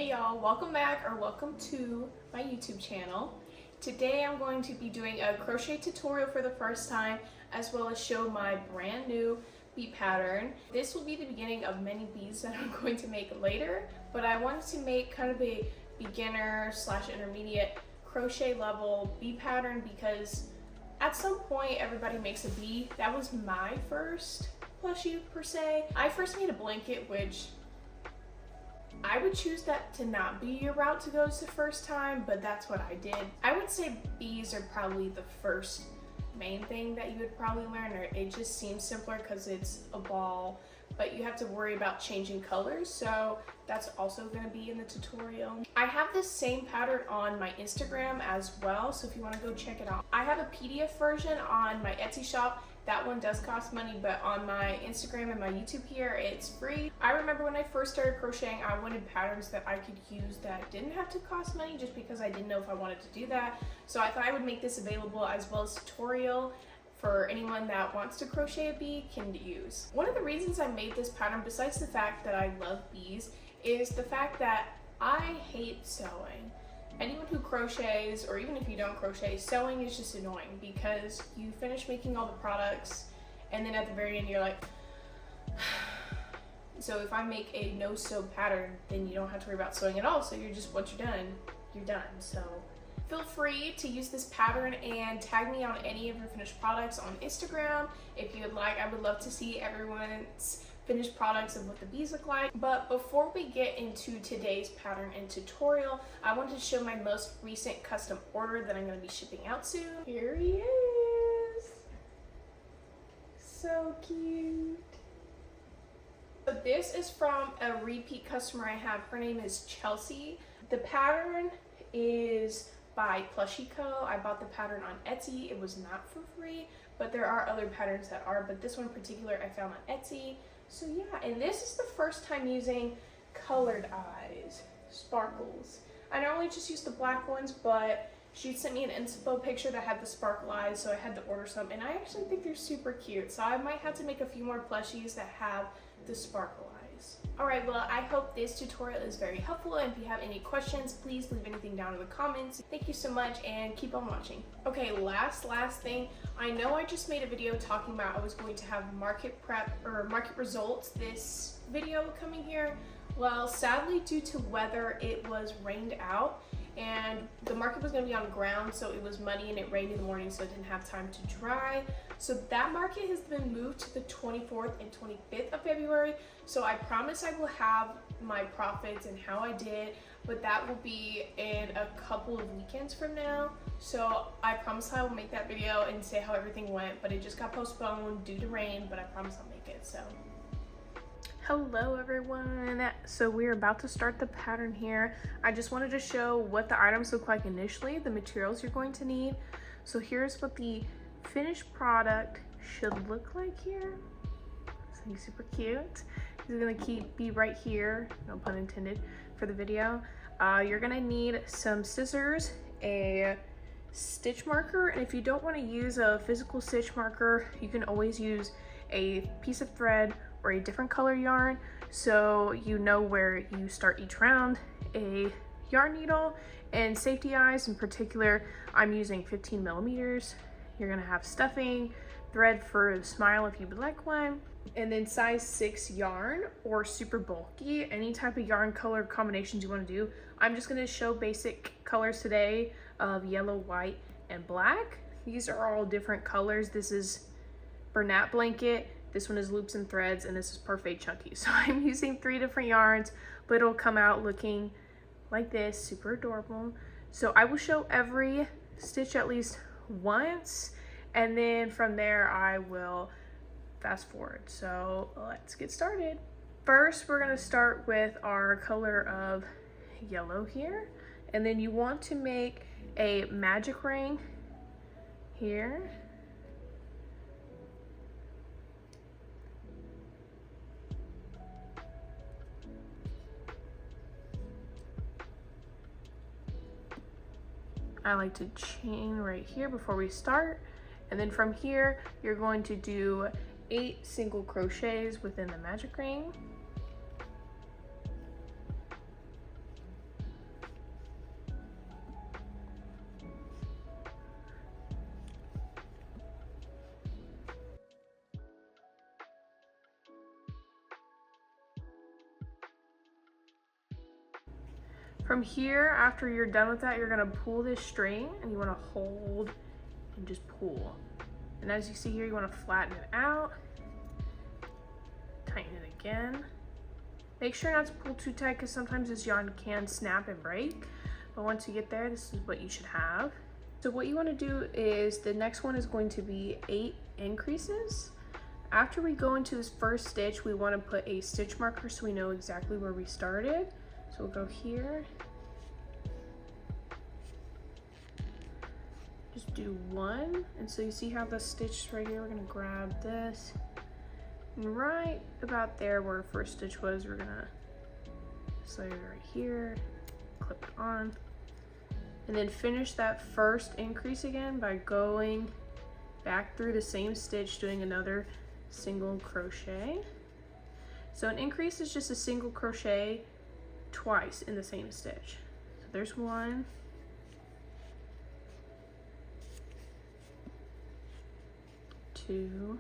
Hey y'all, welcome back or welcome to my YouTube channel. Today I'm going to be doing a crochet tutorial for the first time, as well as show my brand new bee pattern. This will be the beginning of many bees that I'm going to make later, but I wanted to make kind of a beginner slash intermediate crochet level bee pattern because at some point everybody makes a bee. That was my first plushie per se. I first made a blanket, which I would choose that to not be your route to go the first time, but that's what I did. I would say bees are probably the first main thing that you would probably learn, or it just seems simpler because it's a ball, but you have to worry about changing colors, so that's also going to be in the tutorial. I have this same pattern on my Instagram as well, so if you want to go check it out. I have a PDF version on my Etsy shop. That one does cost money, but on my Instagram and my YouTube here, it's free. I remember when I first started crocheting, I wanted patterns that I could use that didn't have to cost money just because I didn't know if I wanted to do that. So I thought I would make this available as well as tutorial for anyone that wants to crochet a bee can use. One of the reasons I made this pattern, besides the fact that I love bees, is the fact that I hate sewing. Anyone who crochets, or even if you don't crochet, sewing is just annoying because you finish making all the products and then at the very end you're like, so if I make a no sew pattern, then you don't have to worry about sewing at all, so you're just, once you're done. So feel free to use this pattern and tag me on any of your finished products on Instagram if you would like. I would love to see everyone's finished products of what the bees look like. But before we get into today's pattern and tutorial, I wanted to show my most recent custom order that I'm going to be shipping out soon. Here he is. So cute. So this is from a repeat customer I have. Her name is Chelsea. The pattern is by Plushie Co. I bought the pattern on Etsy. It was not for free, but there are other patterns that are, but this one in particular I found on Etsy. So yeah, and this is the first time using colored eyes, sparkles. I normally just use the black ones, but she sent me an inspo picture that had the sparkle eyes, so I had to order some, and I actually think they're super cute. So I might have to make a few more plushies that have the sparkle eyes. Alright, well, I hope this tutorial is very helpful, and if you have any questions, please leave anything down in the comments. Thank you so much, and keep on watching. Okay, last thing. I know I just made a video talking about I was going to have market prep or market results this video coming here. Well, sadly, due to weather, it was rained out, and the market was going to be on the ground, so it was muddy and it rained in the morning, so it didn't have time to dry. So that market has been moved to the 24th and 25th of February. So I promise I will have my profits and how I did, but that will be in a couple of weekends from now. So I promise I will make that video and say how everything went, but it just got postponed due to rain, but I promise I'll make it. So hello everyone. So we're about to start the pattern here. I just wanted to show what the items look like initially, the materials you're going to need. So here's what the finished product should look like here. Something super cute. This is gonna be right here, no pun intended, for the video. You're gonna need some scissors, a stitch marker, and if you don't want to use a physical stitch marker, you can always use a piece of thread or a different color yarn so you know where you start each round, a yarn needle, and safety eyes. In particular, I'm using 15 millimeters. You're gonna have stuffing, thread for a smile if you would like one, and then size 6 yarn or super bulky, any type of yarn color combinations you want to do. I'm just going to show basic colors today of yellow, white, and black. These are all different colors. This is Bernat blanket, this one is loops and threads, and this is Parfait chunky. So I'm using 3 different yarns, but it'll come out looking like this, super adorable. So I will show every stitch at least once, and then from there I will fast forward. So let's get started. First, we're going to start with our color of yellow here, and then you want to make a magic ring here. I like to chain right here before we start, and then from here you're going to do 8 single crochets within the magic ring. From here, after you're done with that, you're gonna pull this string and you wanna hold and just pull. And as you see here, you wanna flatten it out, tighten it again. Make sure not to pull too tight because sometimes this yarn can snap and break. But once you get there, this is what you should have. So what you wanna do is, the next one is going to be 8 increases. After we go into this first stitch, we wanna put a stitch marker so we know exactly where we started. So we'll go here. Just do 1. And so you see how the stitch right here, we're gonna grab this. And right about there where our first stitch was, we're gonna slide it right here, clip it on. And then finish that first increase again by going back through the same stitch, doing another single crochet. So an increase is just a single crochet twice in the same stitch. So there's 1. 2.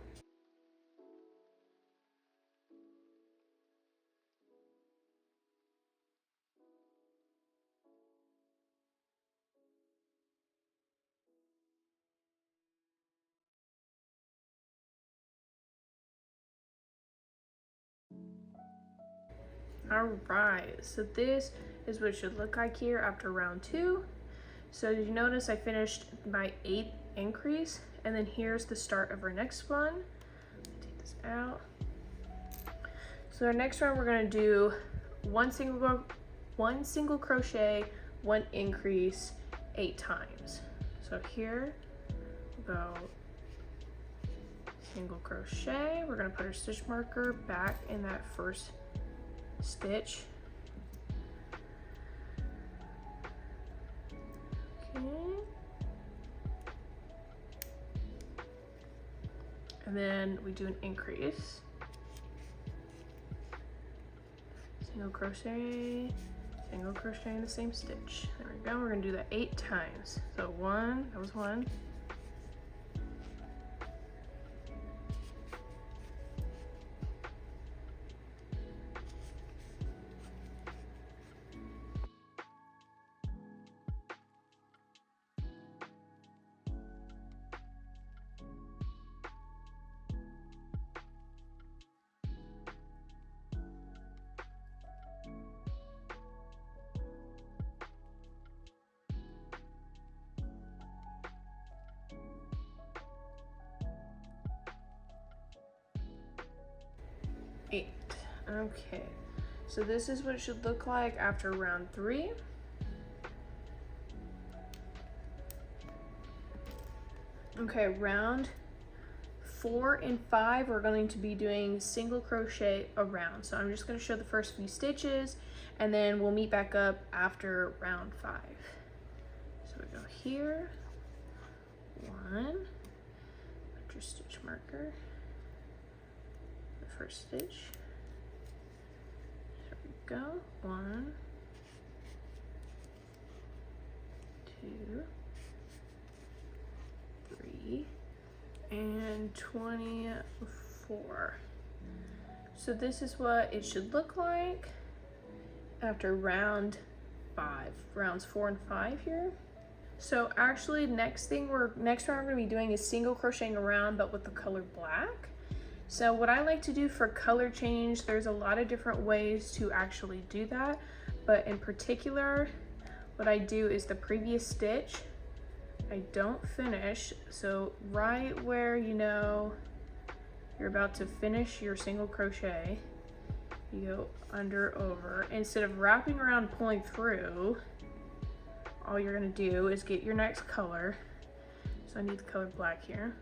All right, so this is what it should look like here after round 2. So you notice I finished my 8th increase, and then here's the start of our next one. Take this out. So our next round, we're gonna do one single crochet, 1 increase, 8 times. So here we'll go single crochet. We're gonna put our stitch marker back in that first stitch. Okay. And then we do an increase. Single crochet in the same stitch. There we go. We're gonna do that 8 times. So 1, that was 1. 8. Okay, so this is what it should look like after round 3. Okay, round 4 and 5, we're going to be doing single crochet around. So I'm just going to show the first few stitches, and then we'll meet back up after round 5. So we go here, 1, put your stitch marker, the first stitch, there we go, 1, 2, 3, and 24. So this is what it should look like after round 5, rounds 4 and 5 here. So actually next round we're gonna be doing is single crocheting around, but with the color black. So what I like to do for color change, there's a lot of different ways to actually do that, but in particular, what I do is the previous stitch, I don't finish. So right where you know you're about to finish your single crochet, you go under, over. Instead of wrapping around, pulling through, all you're gonna do is get your next color. So I need the color black here.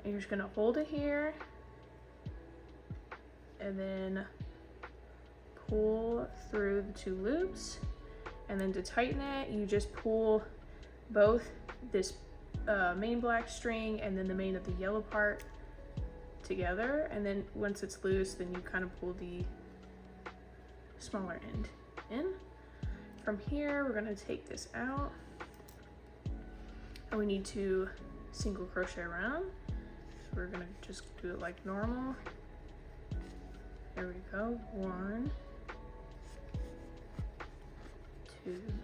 And you're just gonna hold it here and then pull through the 2 loops. And then to tighten it, you just pull both this main black string and then the main of the yellow part together. And then once it's loose, then you kind of pull the smaller end in. From here, we're gonna take this out, and we need to single crochet around. So we're gonna just do it like normal. There we go, 1, cocoon.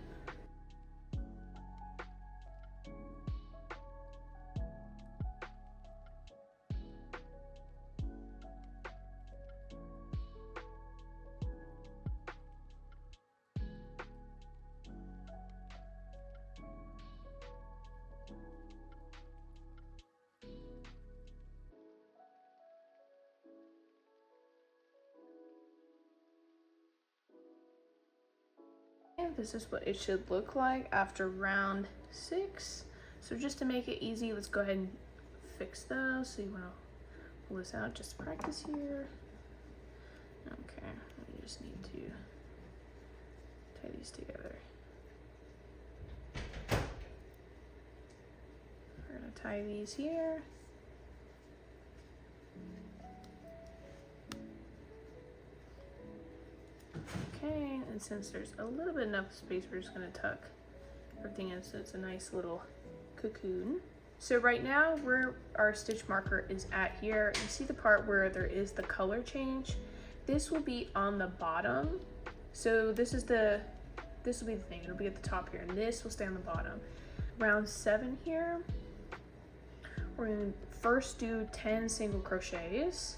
And this is what it should look like after round 6. So just to make it easy, let's go ahead and fix those. So you want to pull this out, just practice here. Okay, we just need to tie these together. We're going to tie these here. Okay, and since there's a little bit enough space, we're just going to tuck everything in so it's a nice little cocoon. So right now where our stitch marker is at here, you see the part where there is the color change. This will be on the bottom. So this will be the thing, it'll be at the top here, and this will stay on the bottom. Round 7 here, we're going to first do 10 single crochets.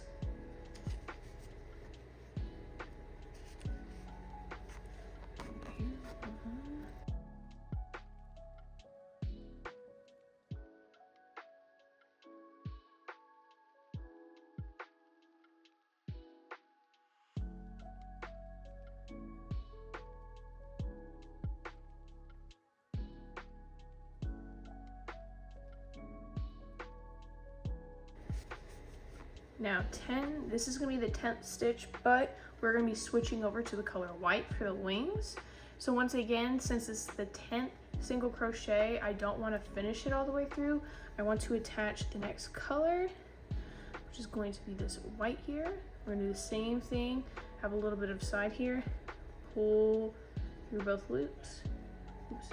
Now 10, this is going to be the 10th stitch, but we're going to be switching over to the color white for the wings. So once again, since it's the 10th single crochet, I don't want to finish it all the way through. I want to attach the next color, which is going to be this white here. We're going to do the same thing, have a little bit of side here, pull through both loops. Oops.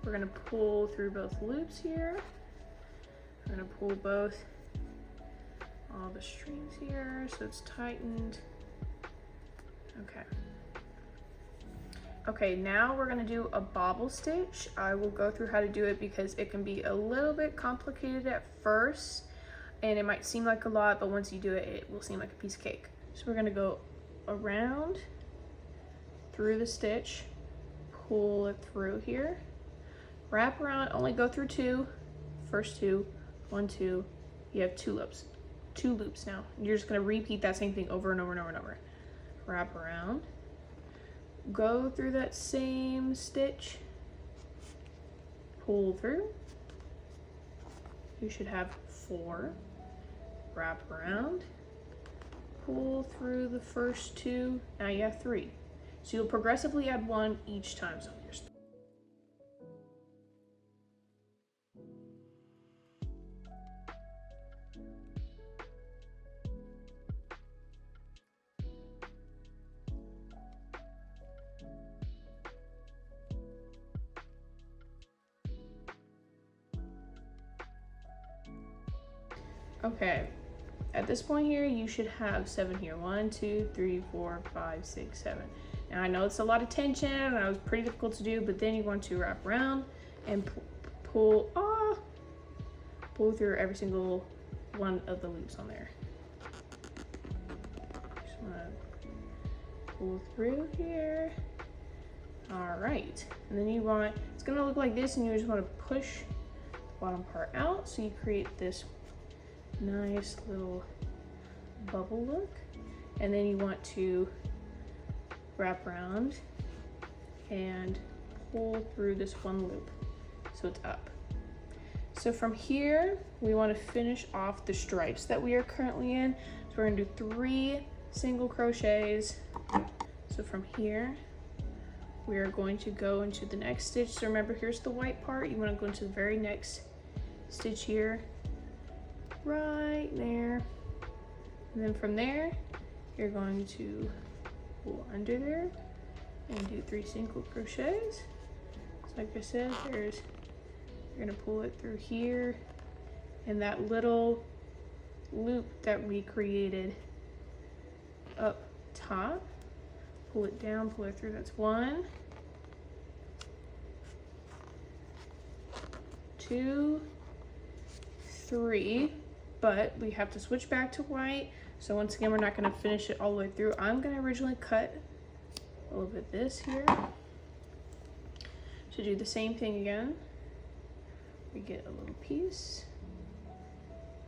We're going to pull through both loops here. We're going to pull both all the strings here so it's tightened. Okay, now we're going to do a bobble stitch. I will go through how to do it because it can be a little bit complicated at first and it might seem like a lot, but once you do it, it will seem like a piece of cake. So we're going to go around through the stitch, pull it through here, wrap around, only go through 2, first 2, 1, 2, you have 2 loops. 2 loops now. You're just going to repeat that same thing over and over and over and over. Wrap around, go through that same stitch, pull through. You should have 4. Wrap around, pull through the first 2. Now you have 3. So you'll progressively add 1 each time. So here's okay, at this point here, you should have 7 here. 1, 2, 3, 4, 5, 6, 7. Now I know it's a lot of tension and it was pretty difficult to do, but then you want to wrap around and pull through every single one of the loops on there. Just want to pull through here. All right, and then it's gonna look like this, and you just want to push the bottom part out so you create this nice little bubble look, and then you want to wrap around and pull through this one loop so it's up. So from here we want to finish off the stripes that we are currently in, so we're going to do 3 single crochets. So from here we are going to go into the next stitch. So remember, here's the white part, you want to go into the very next stitch here, right there, and then from there you're going to pull under there and do 3 single crochets. So like I said, you're gonna pull it through here, and that little loop that we created up top, pull it down, pull it through. That's 1, 2, 3, but we have to switch back to white. So once again, we're not going to finish it all the way through. I'm going to originally cut a little bit this here to do the same thing again. We get a little piece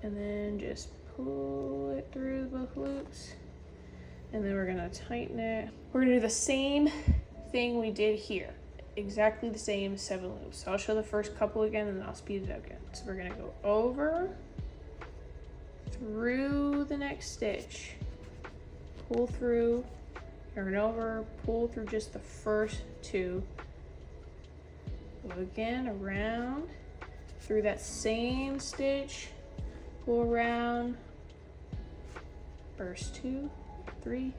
and then just pull it through both loops, and then we're going to tighten it. We're going to do the same thing we did here, exactly the same 7 loops. So I'll show the first couple again and then I'll speed it up again. So we're going to go over, through the next stitch, pull through, yarn over, pull through just the first 2, go again around through that same stitch, pull around, first 2, 3.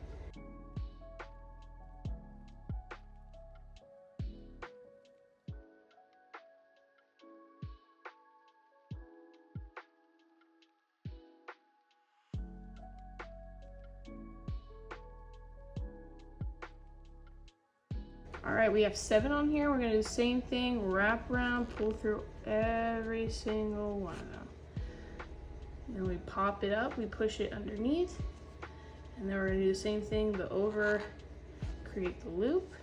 All right, we have 7 on here. We're gonna do the same thing, wrap around, pull through every single one of them. And then we pop it up, we push it underneath, and then we're gonna do the same thing, the over, create the loop.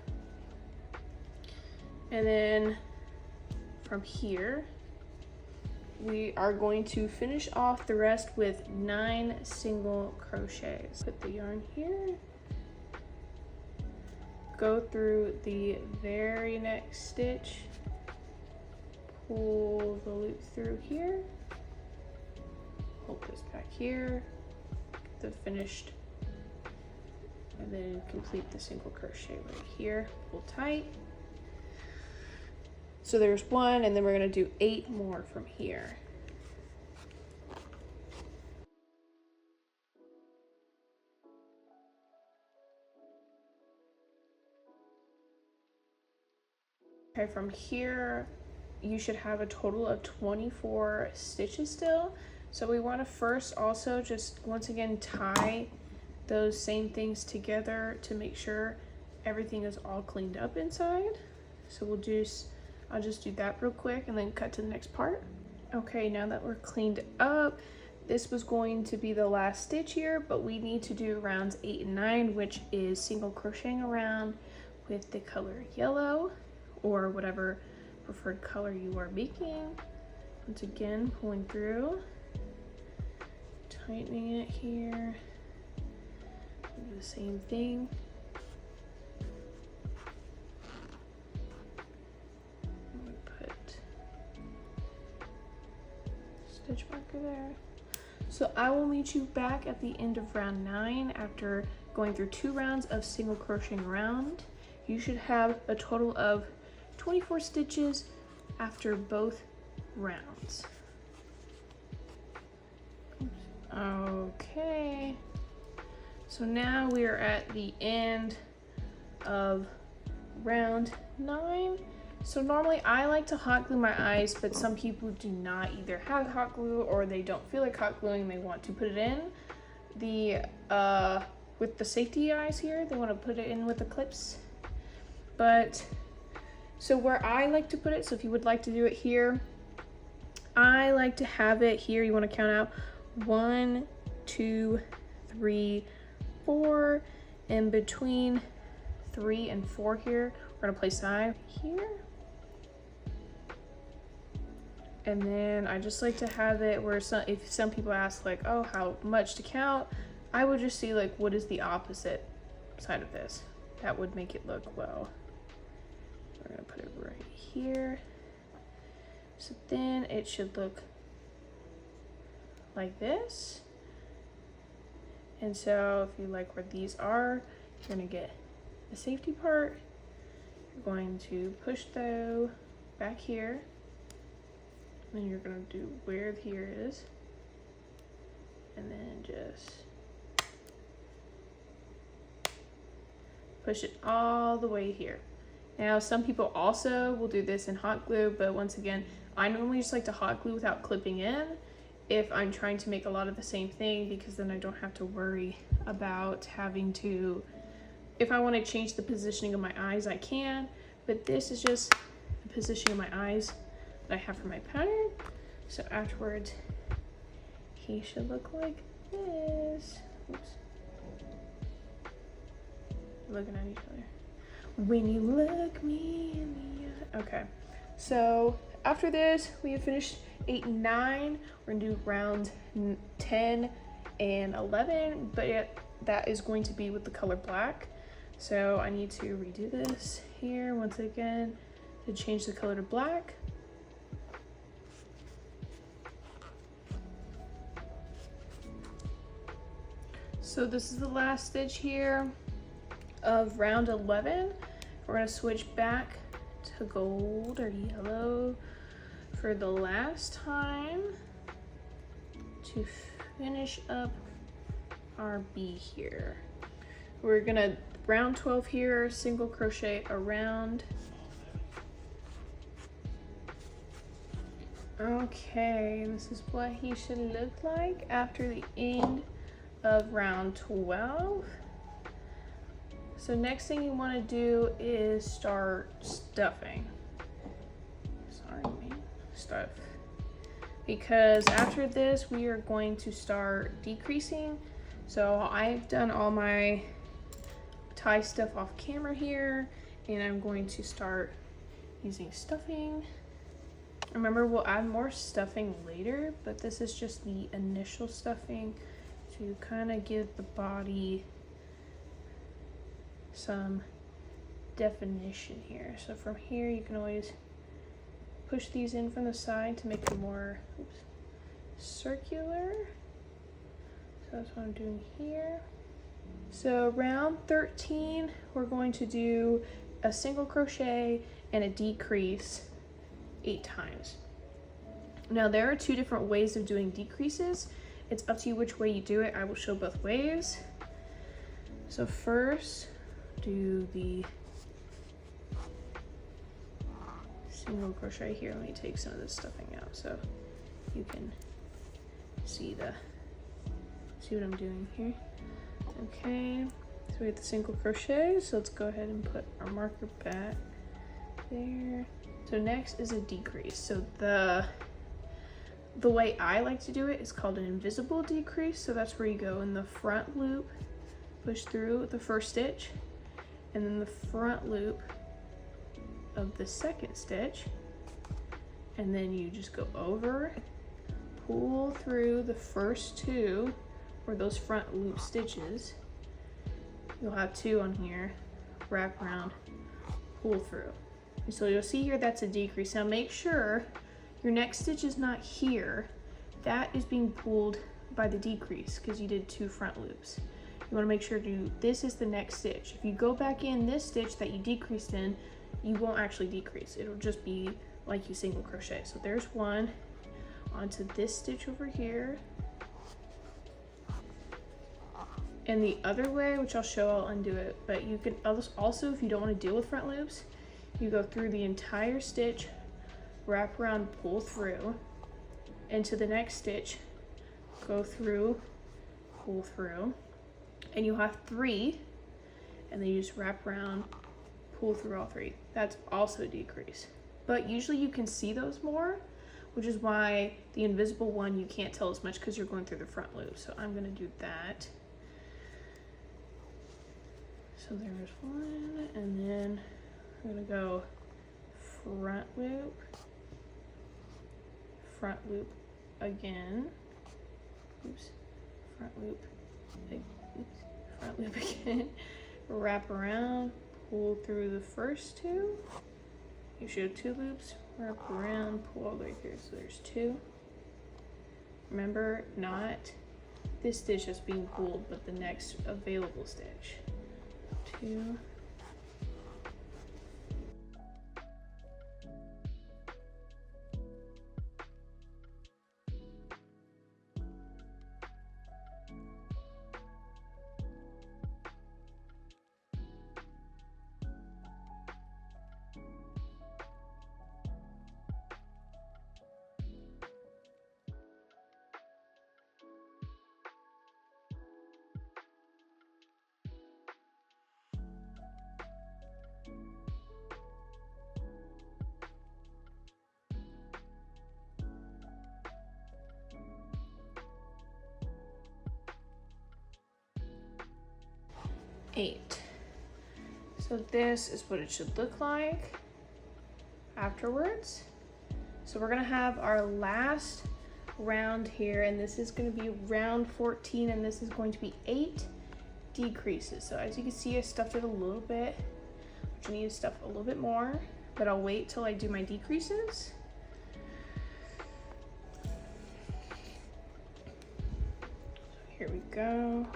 And then from here, we are going to finish off the rest with 9 single crochets. Put the yarn here, go through the very next stitch, pull the loop through here, hold this back here, get the finished, and then complete the single crochet right here, pull tight. So there's 1, and then we're gonna do 8 more from here. Okay, from here, you should have a total of 24 stitches still. So we want to first also just once again tie those same things together to make sure everything is all cleaned up inside. So I'll just do that real quick and then cut to the next part. Okay, now that we're cleaned up, this was going to be the last stitch here, but we need to do rounds 8 and 9, which is single crocheting around with the color yellow, or whatever preferred color you are making. Once again, pulling through, tightening it here, do the same thing. We put stitch marker there. So I will meet you back at the end of round 9 after going through 2 rounds of single crocheting around. You should have a total of 24 stitches after both rounds. Okay, so now we are at the end of round 9. So normally I like to hot glue my eyes, but some people do not either have hot glue or they don't feel like hot gluing, they want to put it in with the safety eyes here, they want to put it in with the clips. But so where I like to put it, so if you would like to do it here, I like to have it here. You want to count out 1, 2, 3, 4, and between 3 and 4 here, we're gonna place the eye here. And then I just like to have it where if some people ask like, oh, how much to count, I would just see like, what is the opposite side of this? That would make it look well. We're gonna put it right here. So then it should look like this. And so if you like where these are, you're gonna get the safety part. You're going to push though back here. Then you're gonna do where here is. And then just push it all the way here. Now, some people also will do this in hot glue, but once again, I normally just like to hot glue without clipping in if I'm trying to make a lot of the same thing, because then I don't have to worry about having to, if I want to change the positioning of my eyes, I can, but this is just the positioning of my eyes. that I have for my pattern. So afterwards, he should look like this. Oops. Looking at each other. When you look me in the eye. Okay, so after this, we have finished 8 and 9. We're gonna do round 10 and 11, but that is going to be with the color black. So I need to redo this here once again to change the color to black. So this is the last stitch here of round 11. We're gonna switch back to gold or yellow for the last time to finish up our bee here. We're gonna round 12 here, single crochet around. Okay, this is what he should look like after the end of round 12. So next thing you want to do is start stuffing. Sorry, man, stuff. Because after this, we are going to start decreasing. So I've done all my tie stuff off camera here, and I'm going to start using stuffing. Remember, we'll add more stuffing later, but this is just the initial stuffing to kind of give the body some definition here. So from here, you can always push these in from the side to make them more circular. So that's what I'm doing here. So round 13, we're going to do a single crochet and a decrease 8 times. Now there are 2 different ways of doing decreases. It's up to you which way you do it. I will show both ways. So first, do the single crochet here. Let me take some of this stuffing out so you can see what I'm doing here. Okay, so we have the single crochet, so let's go ahead and put our marker back there. So next is a decrease. So the way I like to do it is called an invisible decrease. So that's where you go in the front loop, push through the first stitch, and then the front loop of the second stitch, and then you just go over, pull through the first 2 or those front loop stitches. You'll have 2 on here, wrap around, pull through. And so you'll see here that's a decrease. Now make sure your next stitch is not here. That is being pulled by the decrease because you did 2 front loops. You want to make sure this is the next stitch. If you go back in this stitch that you decreased in, you won't actually decrease. It'll just be like you single crochet. So there's 1 onto this stitch over here. And the other way, which I'll show, I'll undo it, but you can also, if you don't want to deal with front loops, you go through the entire stitch, wrap around, pull through, into the next stitch, go through, pull through, and you have 3, and then you just wrap around, pull through all 3. That's also a decrease. But usually you can see those more, which is why the invisible one you can't tell as much because you're going through the front loop. So I'm gonna do that. So there's 1, and then I'm gonna go front loop again, oops, front loop, oops, front loop again, wrap around, pull through the first 2, you should have 2 loops, wrap around, pull all the way through, so there's 2. Remember, not this stitch that's being pulled, but the next available stitch. 2. 8. So this is what it should look like afterwards. So we're gonna have our last round here, and this is gonna be round 14, and this is going to be 8 decreases. So as you can see, I stuffed it a little bit, which I need to stuff a little bit more, but I'll wait till I do my decreases. Here we go.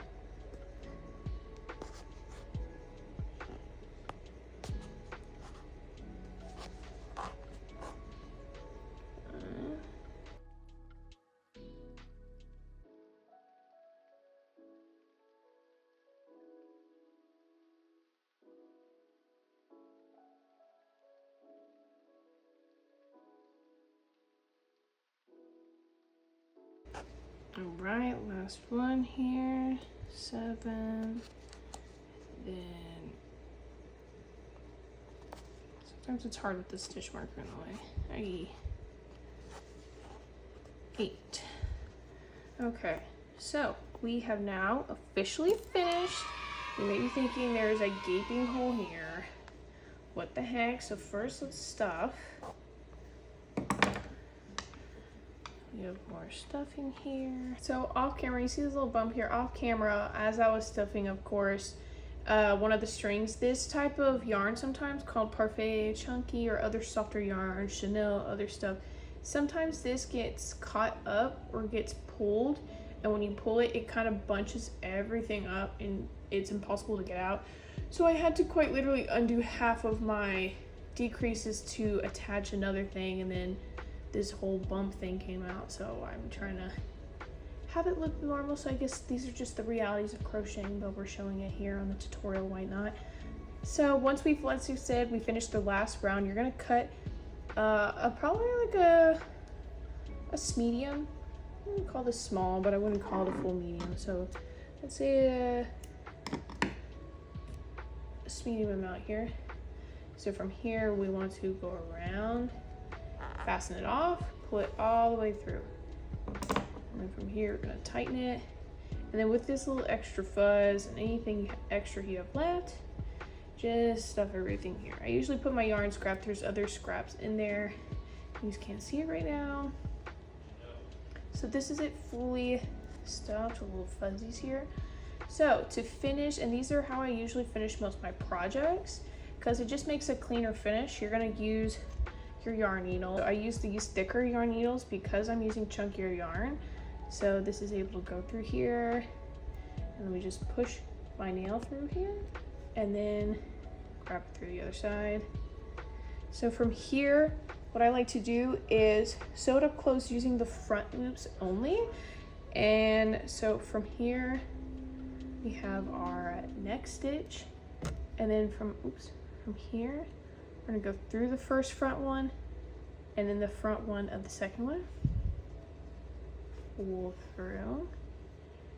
All right, last one here, 7, then sometimes it's hard with the stitch marker in the way. 8. Okay, so we have now officially finished. You may be thinking there's a gaping hole here. What the heck? So first let's stuff. We have more stuffing here. So off camera, you see this little bump here off camera as I was stuffing, of course, one of the strings. This type of yarn, sometimes called parfait, chunky, or other softer yarn, Chanel, other stuff. Sometimes this gets caught up or gets pulled, and when you pull it, it kind of bunches everything up and it's impossible to get out. So I had to quite literally undo half of my decreases to attach another thing, and then this whole bump thing came out. So I'm trying to have it look normal. So I guess these are just the realities of crocheting, but we're showing it here on the tutorial, why not? So once we've, let's say, we finished the last round, you're gonna cut probably like a medium. I wouldn't call this small, but I wouldn't call it a full medium. So let's say a medium amount here. So from here, we want to go around, fasten it off, pull it all the way through. And then from here, we're gonna tighten it. And then with this little extra fuzz and anything extra you have left, just stuff everything here. I usually put my yarn scrap. There's other scraps in there. You just can't see it right now. So this is it fully stuffed with little fuzzies here. So to finish, and these are how I usually finish most of my projects, because it just makes a cleaner finish. You're gonna use your yarn needle. I use these thicker yarn needles because I'm using chunkier yarn. So this is able to go through here, and then we just push my nail through here, and then grab it through the other side. So from here, what I like to do is sew it up close using the front loops only. And so from here, we have our neck stitch, and then from here, we're gonna go through the first front one, and then the front one of the second one. Pull through.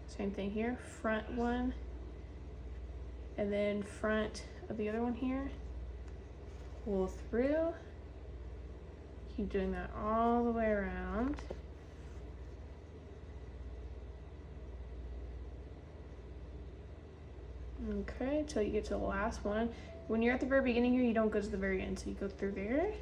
Same thing here, front one, and then front of the other one here. Pull through. Keep doing that all the way around. Okay, until you get to the last one. When you're at the very beginning here, you don't go to the very end, so you go through there.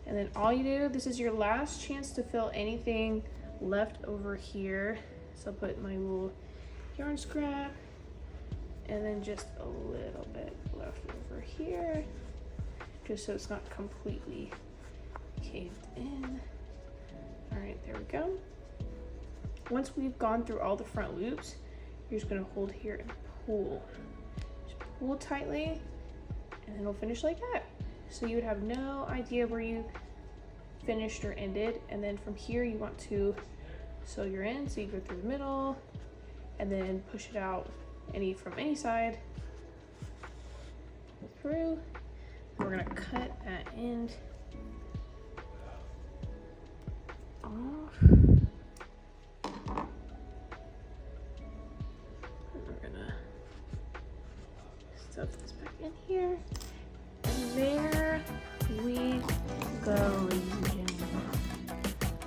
And then all you do, this is your last chance to fill anything left over here. So I'll put my little yarn scrap, and then just a little bit left over here, just so it's not completely caved in. All right, there we go. Once we've gone through all the front loops, you're just gonna hold here and pull. Just pull tightly, and then it'll finish like that. So you would have no idea where you finished or ended. And then from here, you want to sew your end. So you go through the middle, and then push it out from any side. Pull through. We're gonna cut that end off. And we're gonna stuff this back in here. And there we go, ladies and gentlemen.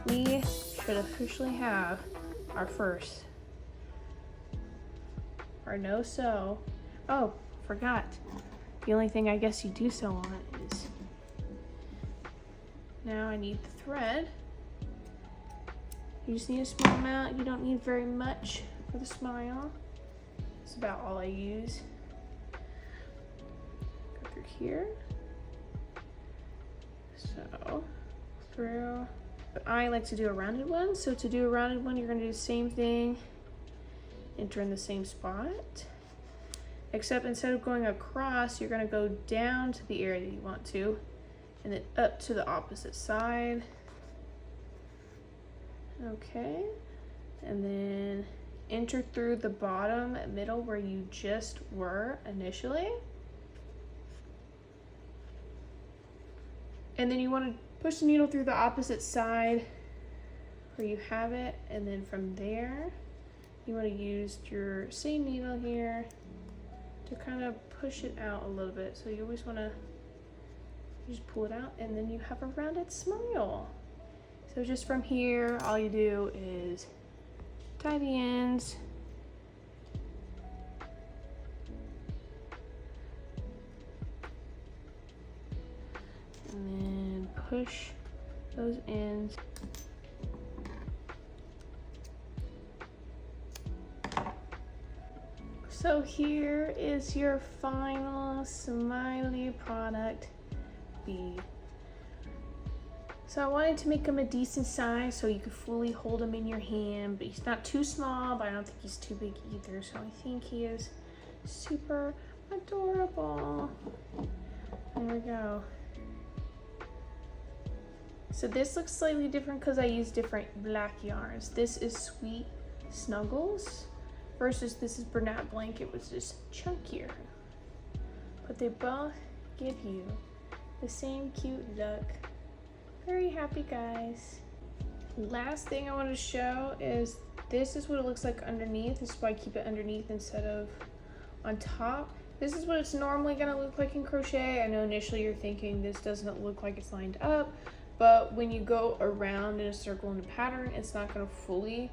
We should officially have our no sew Oh, forgot. The only thing I guess you do sew on is, now I need the thread. You just need a small amount. You don't need very much for the smile. That's about all I use. Go through here. So, through. But I like to do a rounded one. So to do a rounded one, you're gonna do the same thing. Enter in the same spot. Except instead of going across, you're gonna go down to the area that you want to, and then up to the opposite side. Okay, and then enter through the bottom middle where you just were initially. And then you want to push the needle through the opposite side where you have it, and then from there, you want to use your same needle here to kind of push it out a little bit. So you always want to just pull it out, and then you have a rounded smile. So just from here, all you do is tie the ends. And then push those ends. So here is your final smiley product bead. So I wanted to make him a decent size so you could fully hold him in your hand, but he's not too small, but I don't think he's too big either. So I think he is super adorable. There we go. So this looks slightly different because I use different black yarns. This is Sweet Snuggles versus this is Bernat Blanket, which is chunkier. But they both give you the same cute look. Very happy, guys. Last thing I want to show is this is what it looks like underneath. This is why I keep it underneath instead of on top. This is what it's normally going to look like in crochet. I know initially you're thinking this doesn't look like it's lined up, but when you go around in a circle in a pattern, it's not going to fully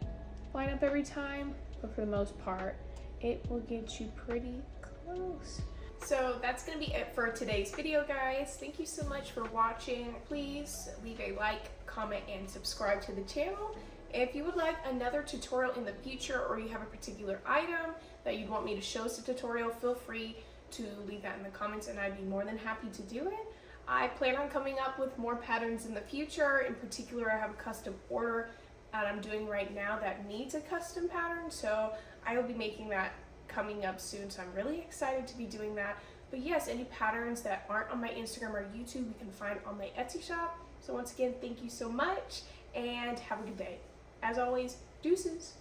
line up every time, but for the most part, it will get you pretty close. So that's going to be it for today's video, guys. Thank you so much for watching. Please leave a like, comment, and subscribe to the channel. If you would like another tutorial in the future, or you have a particular item that you'd want me to show as a tutorial, feel free to leave that in the comments and I'd be more than happy to do it. I plan on coming up with more patterns in the future. In particular, I have a custom order that I'm doing right now that needs a custom pattern, so I will be making that coming up soon, so I'm really excited to be doing that. But yes, any patterns that aren't on my Instagram or YouTube, you can find on my Etsy shop. So once again, thank you so much and have a good day. As always, deuces.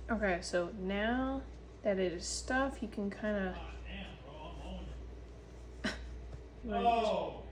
Okay, so now that it is stuffed, you can kind of... Oh!